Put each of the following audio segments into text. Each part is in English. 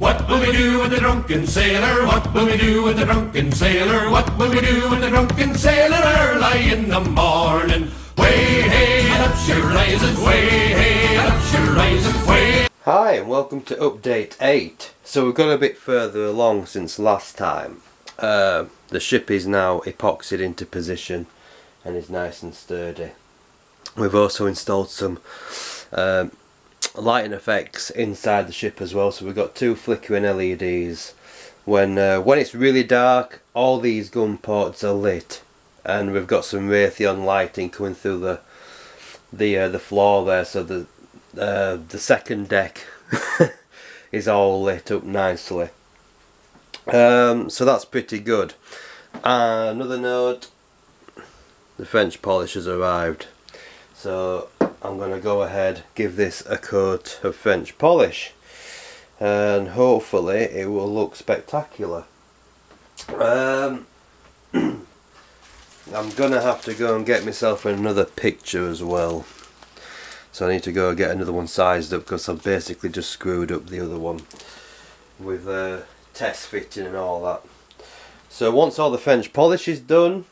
What will we do with the drunken sailor? What will we do with the drunken sailor? What will we do with the drunken sailor early in the morning? Way hey, up she rises, way hey, up she rises, way. Hi and welcome to update 8. So we've got a bit further along since last time. The ship is now epoxied into position and is nice and sturdy. We've also installed some lighting effects inside the ship as well, so we've got 2 flickering LEDs. When it's really dark, all these gun ports are lit, and we've got some Raytheon lighting coming through the floor there, so the second deck is all lit up nicely. So that's pretty good. Another note, the French polish has arrived, so I'm going to go ahead, give this a coat of French polish, and hopefully it will look spectacular. I'm going to have to go and get myself another picture as well, so I need to go and get another one sized up, because I've basically just screwed up the other one with test fitting and all that. So once all the French polish is done,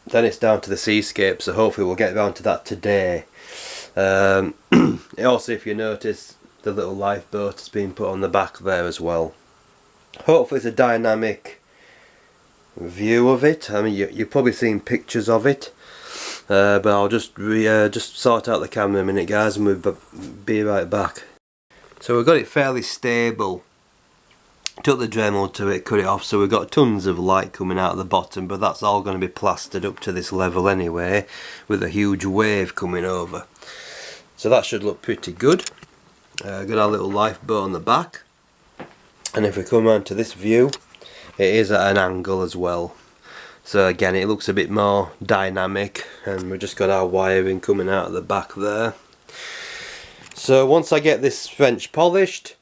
then it's down to the seascape, so hopefully we'll get down to that today. Also, if you notice, the little lifeboat has been put on the back there as well. Hopefully it's a dynamic view of it. I mean, you've probably seen pictures of it, but I'll just sort out the camera a minute, guys, and we'll be right back. So we've got it fairly stable. Took the Dremel to it, cut it off, so we've got tons of light coming out of the bottom, but that's all going to be plastered up to this level anyway, with a huge wave coming over. So that should look pretty good. Got our little lifeboat on the back, and if we come around to this view, it is at an angle as well. So again, it looks a bit more dynamic, and we've just got our wiring coming out of the back there. So once I get this French polished,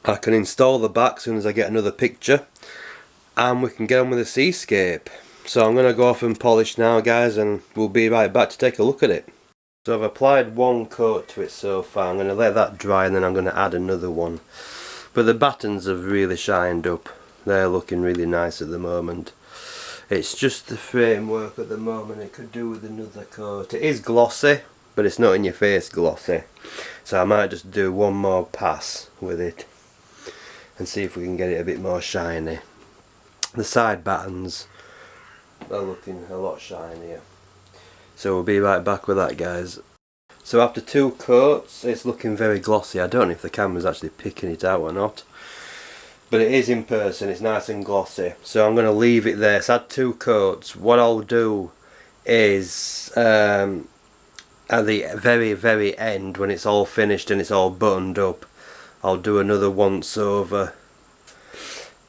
I can install the back as soon as I get another picture, and we can get on with the seascape. So I'm going to go off and polish now, guys, and we'll be right back to take a look at it. So I've applied one coat to it so far. I'm going to let that dry, and then I'm going to add another one. But the battens have really shined up. They're looking really nice at the moment. It's just the framework at the moment. It could do with another coat. It is glossy, but it's not in your face glossy. So I might just do one more pass with it and see if we can get it a bit more shiny. The side battens are looking a lot shinier. So we'll be right back with that, guys. So after 2 coats, it's looking very glossy. I don't know if the camera's actually picking it out or not, but it is in person. It's nice and glossy. So I'm going to leave it there. So I had 2 coats. What I'll do is at the very end, when it's all finished and it's all buttoned up, I'll do another once over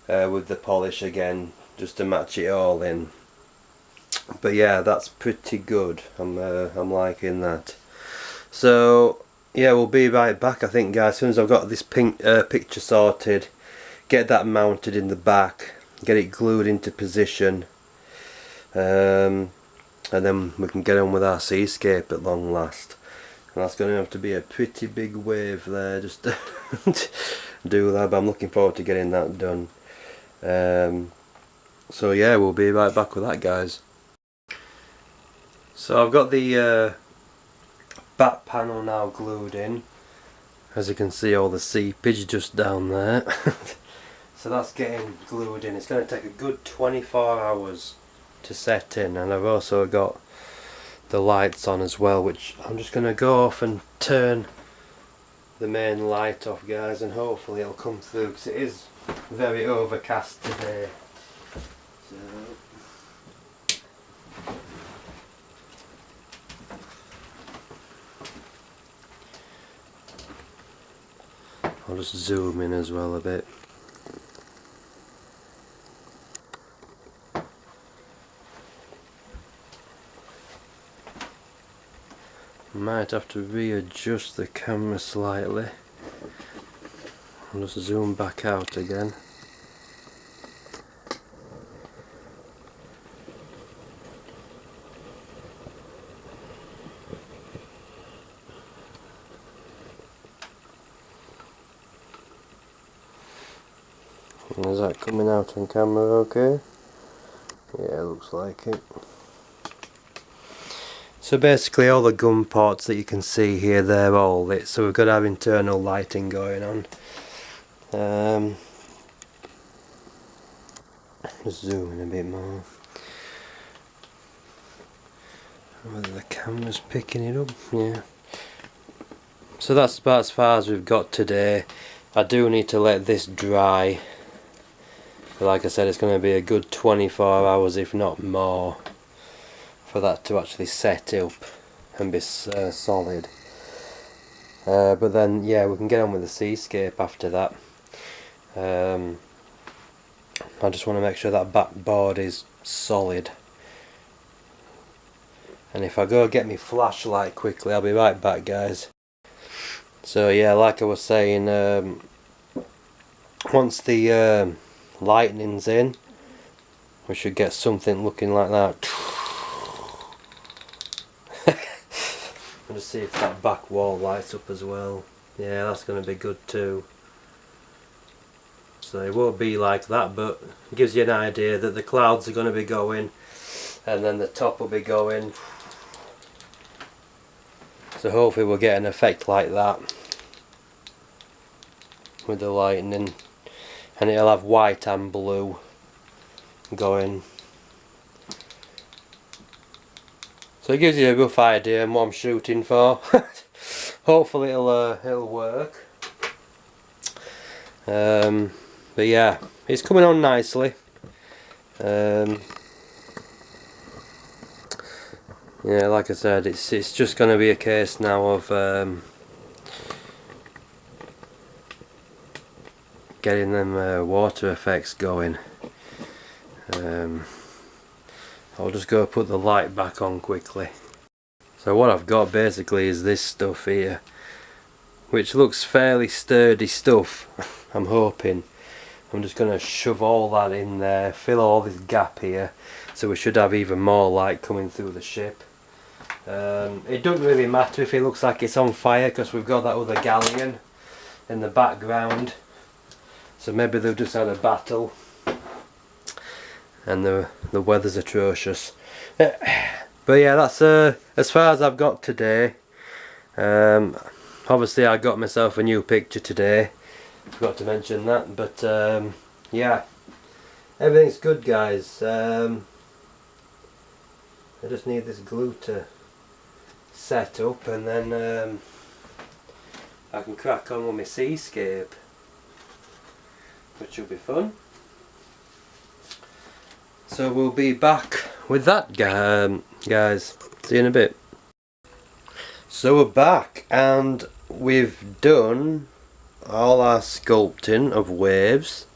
with the polish again, just to match it all in. But yeah, that's pretty good. I'm liking that. So yeah, we'll be right back, I think, guys, as soon as I've got this pink picture sorted, get that mounted in the back, get it glued into position, and then we can get on with our seascape at long last. And that's going to have to be a pretty big wave there just to do that, but I'm looking forward to getting that done. So yeah, we'll be right back with that, guys. So I've got the back panel now glued in. As you can see, all the seepage just down there. So that's getting glued in. It's going to take a good 24 hours to set in, and I've also got the lights on as well, which I'm just going to go off and turn the main light off, guys, and hopefully it'll come through, because it is very overcast today. So I'll just zoom in as well a bit. Might have to readjust the camera slightly. I'll just zoom back out again. Is that coming out on camera okay? Yeah, looks like it. So basically all the gun ports that you can see here, they're all lit, so we've got to have internal lighting going on. Just zoom in a bit more. Whether the camera's picking it up, yeah. So that's about as far as we've got today. I do need to let this dry. But like I said, it's going to be a good 24 hours, if not more, for that to actually set up and be solid. But then, yeah, we can get on with the seascape after that. I just want to make sure that backboard is solid. And if I go get my flashlight quickly, I'll be right back, guys. So yeah, like I was saying, once the lightning's in, we should get something looking like that. I'll just see if that back wall lights up as well. Yeah, that's going to be good too. So it won't be like that, but it gives you an idea that the clouds are going to be going, and then the top will be going. So hopefully we'll get an effect like that with the lightning, and it'll have white and blue going. So it gives you a rough idea on what I'm shooting for. Hopefully it'll work. But yeah, it's coming on nicely. Yeah, like I said, it's just going to be a case now of getting them water effects going. I'll just go put the light back on quickly. So what I've got basically is this stuff here, which looks fairly sturdy stuff. I'm hoping. I'm just going to shove all that in there, fill all this gap here, so we should have even more light coming through the ship. It doesn't really matter if it looks like it's on fire, because we've got that other galleon in the background. So maybe they've just had a battle and the weather's atrocious. But yeah, that's as far as I've got today. Obviously I got myself a new picture today, forgot to mention that, but yeah, everything's good, guys. I just need this glue to set up, and then I can crack on with my seascape, which will be fun. So we'll be back with that, guys. See you in a bit. So we're back, and we've done all our sculpting of waves.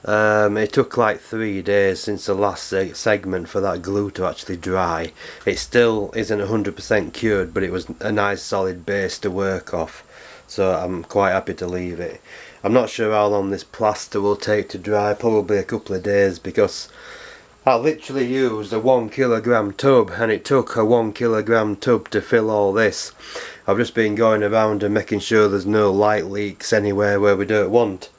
It took like 3 days since the last segment for that glue to actually dry. It still isn't 100% cured, but it was a nice solid base to work off, so I'm quite happy to leave it. I'm not sure how long this plaster will take to dry, probably a couple of days, because I literally used a 1 kilogram tub, and it took a 1 kilogram tub to fill all this. I've just been going around and making sure there's no light leaks anywhere where we don't want.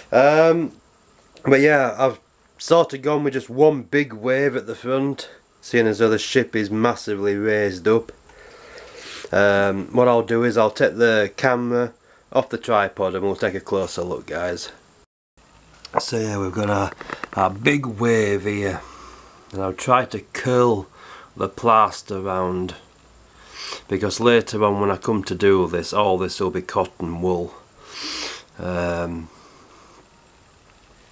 But yeah, I've sort of gone with just one big wave at the front, seeing as though the ship is massively raised up. What I'll do is I'll take the camera off the tripod and we'll take a closer look, guys. So yeah, we've got our big wave here, and I'll try to curl the plaster round, because later on when I come to do this, all this will be cotton wool.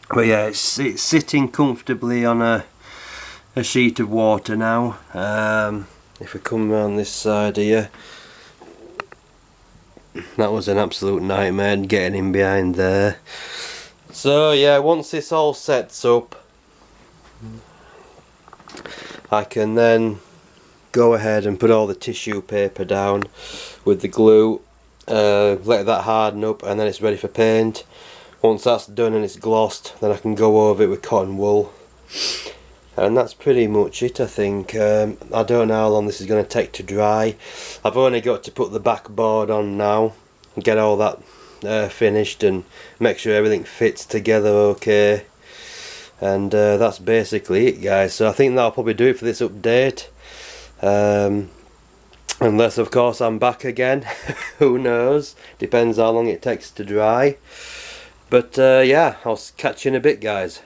But yeah, it's sitting comfortably on a sheet of water now. If we come around this side here, that was an absolute nightmare getting in behind there. So yeah, once this all sets up, I can then go ahead and put all the tissue paper down with the glue, let that harden up, and then it's ready for paint. Once that's done and it's glossed, then I can go over it with cotton wool, and that's pretty much it, I think. I don't know how long this is going to take to dry. I've only got to put the backboard on now and get all that finished and make sure everything fits together okay. And that's basically it, guys. So I think that'll probably do it for this update. Unless of course I'm back again. Who knows, depends how long it takes to dry. But yeah, I'll catch you in a bit, guys.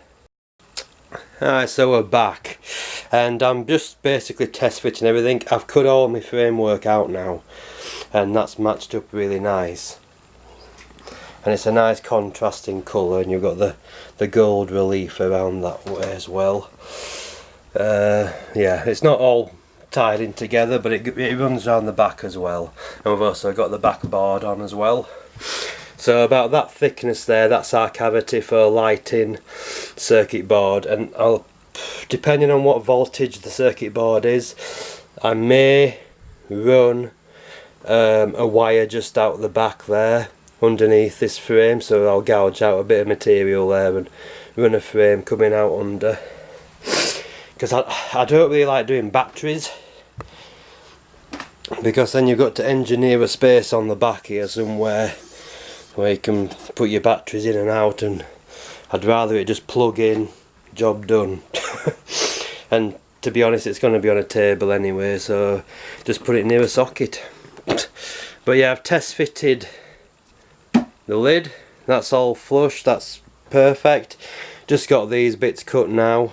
Alright, so we're back and I'm just basically test fitting everything. I've cut all my framework out now and that's matched up really nice, and it's a nice contrasting colour, and you've got the gold relief around that way as well. Yeah, it's not all tied in together, but it runs around the back as well, and we've also got the back board on as well. So about that thickness there, that's our cavity for lighting circuit board, and I'll, depending on what voltage the circuit board is, I may run a wire just out the back there underneath this frame, so I'll gouge out a bit of material there and run a frame coming out under, because I don't really like doing batteries, because then you've got to engineer a space on the back here somewhere where you can put your batteries in and out, and I'd rather it just plug in, job done. And to be honest, it's going to be on a table anyway, so just put it near a socket. But yeah, I've test fitted the lid, that's all flush, that's perfect. Just got these bits cut now,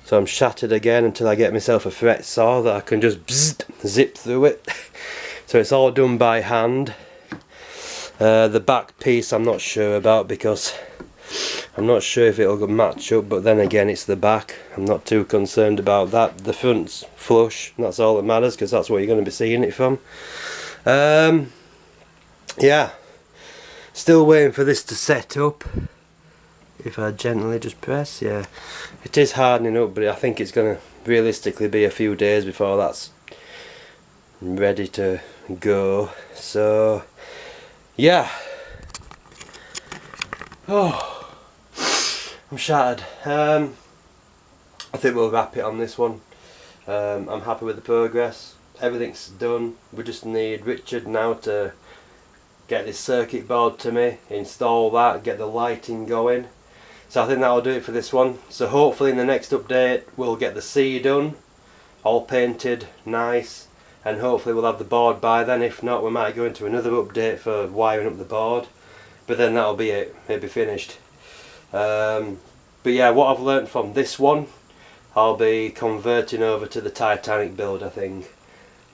so I'm shattered again until I get myself a fret saw that I can just zip through it. So it's all done by hand. The back piece I'm not sure about, because I'm not sure if it'll match up, but then again it's the back, I'm not too concerned about that. The front's flush, and that's all that matters, because that's what you're going to be seeing it from. Yeah, still waiting for this to set up. If I gently just press, yeah, it is hardening up, but I think it's going to realistically be a few days before that's ready to go. So yeah, oh, I'm shattered. I think we'll wrap it on this one. I'm happy with the progress, everything's done. We just need Richard now to get this circuit board to me, install that, get the lighting going. So I think that'll do it for this one. So hopefully in the next update we'll get the C done, all painted nice, and hopefully we'll have the board by then. If not, we might go into another update for wiring up the board, but then that'll be it, it'll be finished. But yeah, what I've learnt from this one I'll be converting over to the Titanic build, I think.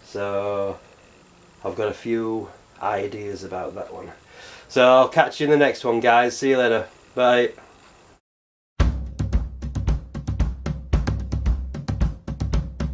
So I've got a few ideas about that one. So I'll catch you in the next one, guys. See you later, bye.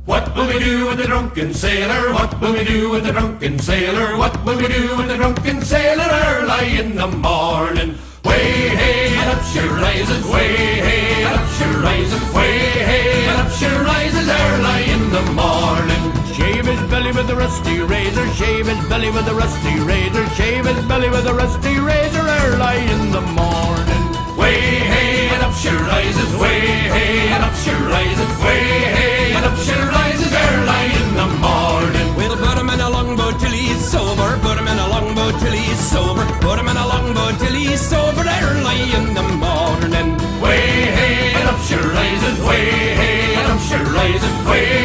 What will we do with the drunken sailor? What will we do with the drunken sailor? What will we do with the drunken sailor early in the morning? Way hey and up she rises, way hey and up she rises, way hey and up she rises early in the morning. Shave his belly with a rusty razor, shave his belly with a rusty razor, shave his belly with a rusty razor early in the morning. Way hey and up she rises, way hey and up she rises, way hey and up she rises early in the morning. We'll put him in a longboat till he's sober, put him in a longboat till he's sober, put him in a longboat till he's sober early in the morning. Way hey and up she rises, way hey and up she rises, way